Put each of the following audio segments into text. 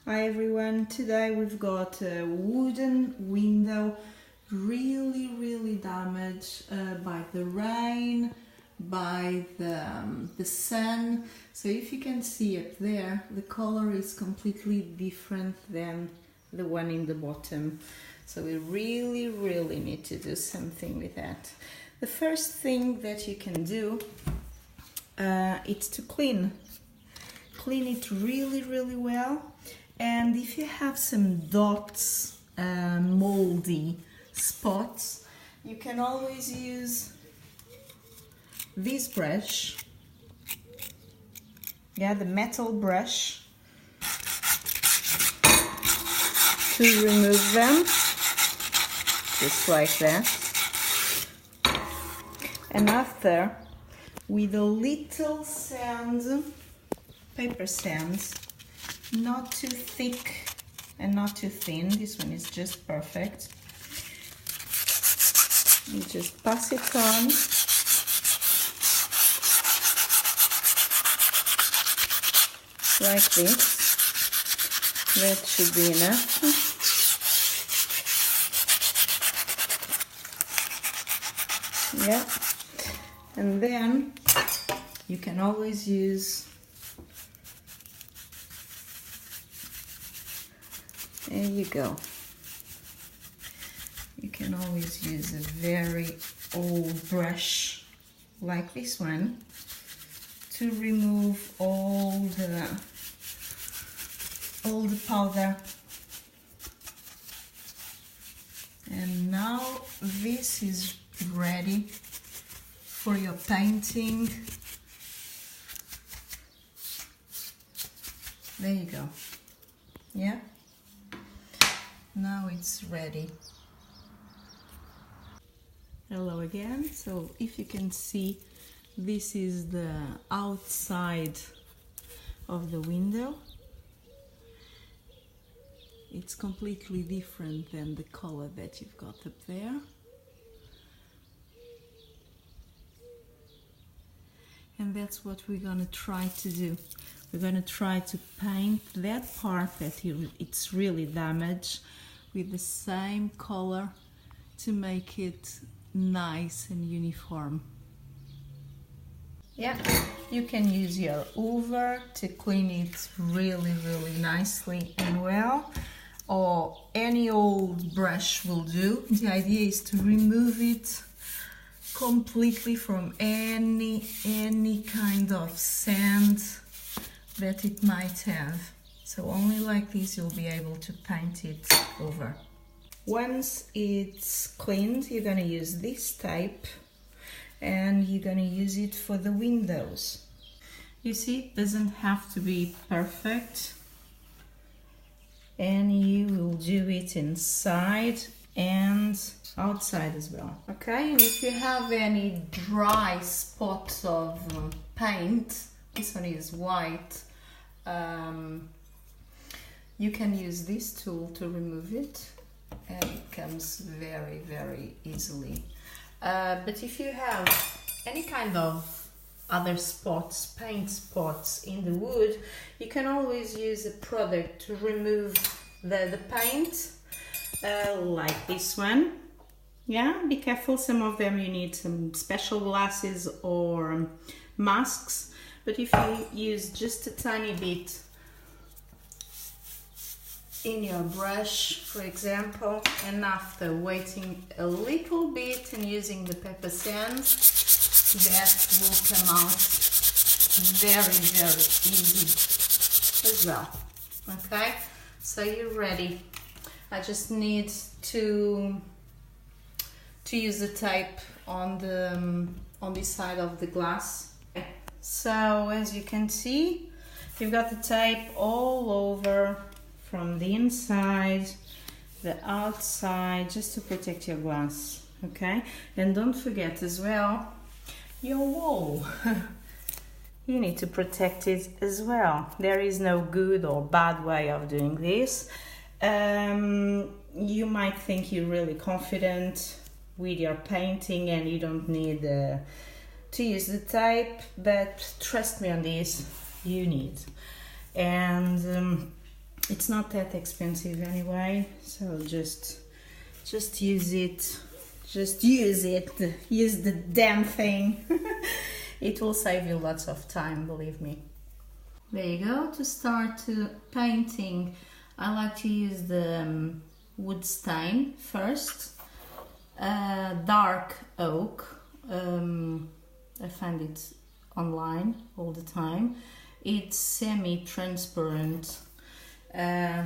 Hi everyone, today we've got a wooden window really damaged by the rain, by the sun. So if you can see up there, the color is completely different than the one in the bottom. So we really need to do something with that. The first thing that you can do is to clean it really well. And if you have some dots, moldy spots, you can always use this brush, the metal brush, to remove them, just like that. And after, with a little sand, paper sand, not too thick and not too thin, this one is just perfect. You just pass it on. Like this. That should be enough. Yeah. And then you can always use, there you go. You can always use a very old brush like this one to remove all the powder. And now this is ready for your painting. There you go. Yeah? Now it's ready. Hello again. So if you can see, this is the outside of the window. It's completely different than the color that you've got up there. And that's what we're gonna try to do. We're gonna try to paint that part that it's really damaged with the same color to make it nice and uniform. Yeah, you can use your hoover to clean it really nicely and well, or any old brush will do. The idea is to remove it completely from any kind of sand that it might have. So only like this you'll be able to paint it over. Once it's cleaned, you're gonna use this tape and you're gonna use it for the windows. You see, it doesn't have to be perfect, and you will do it inside and outside as well. Okay, and if you have any dry spots of paint, this one is white, you can use this tool to remove it, and it comes very easily. But if you have any kind of other spots, paint spots in the wood, you can always use a product to remove the paint, like this one. Yeah, be careful, some of them you need some special glasses or masks, but if you use just a tiny bit in your brush, for example, and after waiting a little bit and using the paper sand, that will come out very easy as well. Okay, so you're ready. I just need to use the tape on this side of the glass. So as you can see, you've got the tape all over, from the inside, the outside, just to protect your glass. Okay, and don't forget as well your wall. You need to protect it as well. There is no good or bad way of doing this. You might think you're really confident with your painting and you don't need to use the tape, but trust me on this, you need. And It's not that expensive anyway, so just use it. Just use it. Use the damn thing. It will save you lots of time, believe me. There you go. To start painting, I like to use the wood stain first. Dark oak. I find it online all the time. It's semi-transparent,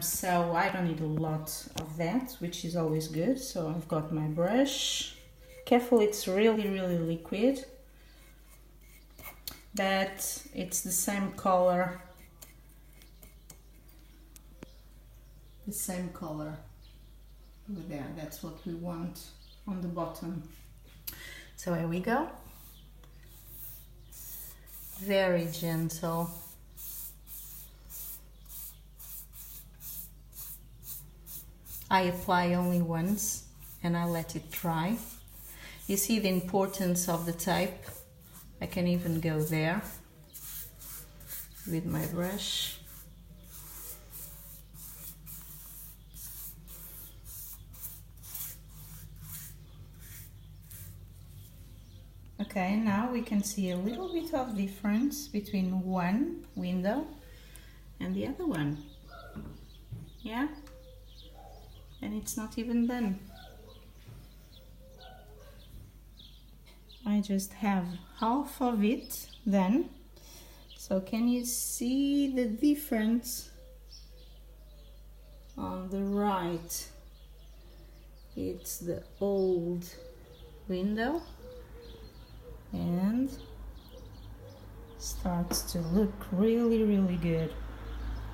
so I don't need a lot of that, which is always good. So I've got my brush. Careful, it's really liquid, but it's the same color. The same color over there. That's what we want on the bottom. So here we go. Very gentle. I apply only once and I let it dry. You see the importance of the tape. I can even go there with my brush. Okay, now we can see a little bit of difference between one window and the other one. Yeah? And it's not even done. I just have half of it done. So can you see the difference? On the right, it's the old window and starts to look really good.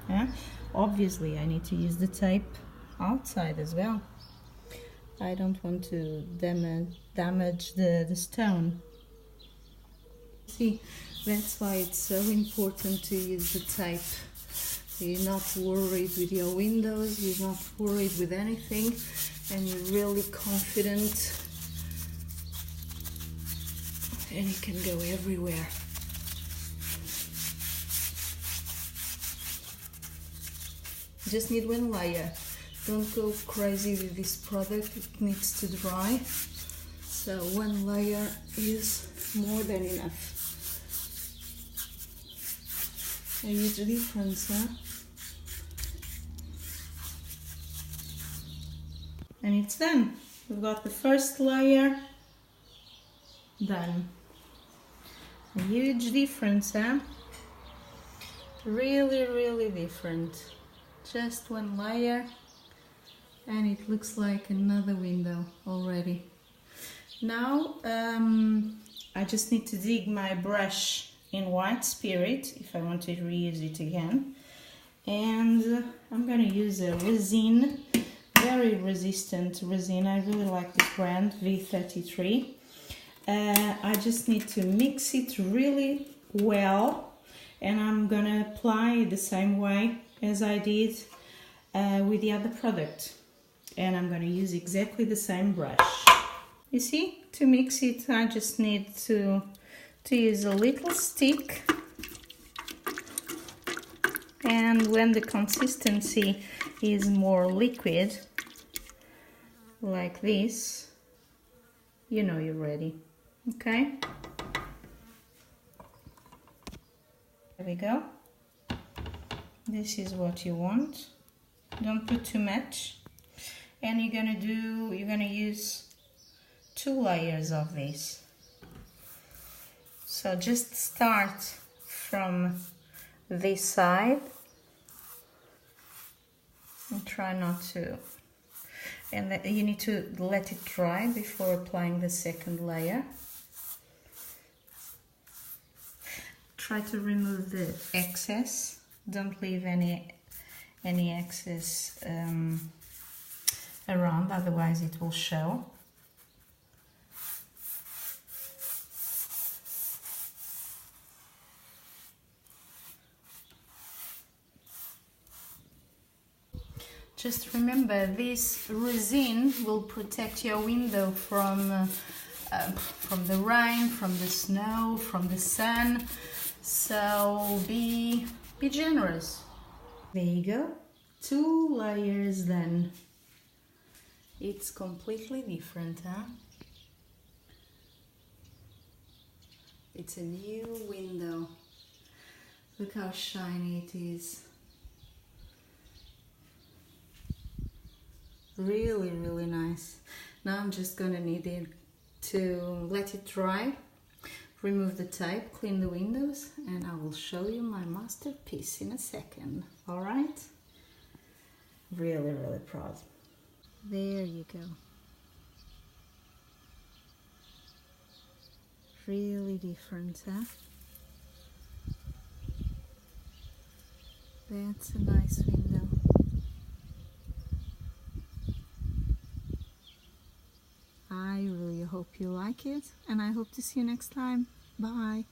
Yeah? Obviously I need to use the tape outside as well. I don't want to damage the stone. See, that's why it's so important to use the tape. You're not worried with your windows, you're not worried with anything, and you're really confident, and it can go everywhere. Just need one layer. Don't go crazy with this product, it needs to dry. So one layer is more than enough. A huge difference, huh? And it's done. We've got the first layer done. A huge difference, huh? Really different. Just one layer and it looks like another window already. Now I just need to dig my brush in White Spirit if I want to reuse it again, and I'm gonna use a resin, very resistant resin. I really like this brand, V33. I just need to mix it really well, and I'm gonna apply the same way as I did with the other product, and I'm gonna use exactly the same brush. You see, to mix it I just need to use a little stick, and when the consistency is more liquid like this, you know you're ready. Okay, there we go. This is what you want. Don't put too much, and you're gonna use 2 layers of this. So just start from this side and try not to, and you need to let it dry before applying the second layer. Try to remove the excess, don't leave any excess around, otherwise it will show. Just remember, this resin will protect your window from the rain, from the snow, from the sun. So be generous. There you go. 2 layers then. It's completely different, huh? It's a new window. Look how shiny it is. Really, really nice. Now I'm just gonna need it to let it dry, remove the tape, clean the windows, and I will show you my masterpiece in a second. All right? Really, really proud. There you go. Really different, huh? That's a nice window. I really hope you like it, and I hope to see you next time. Bye!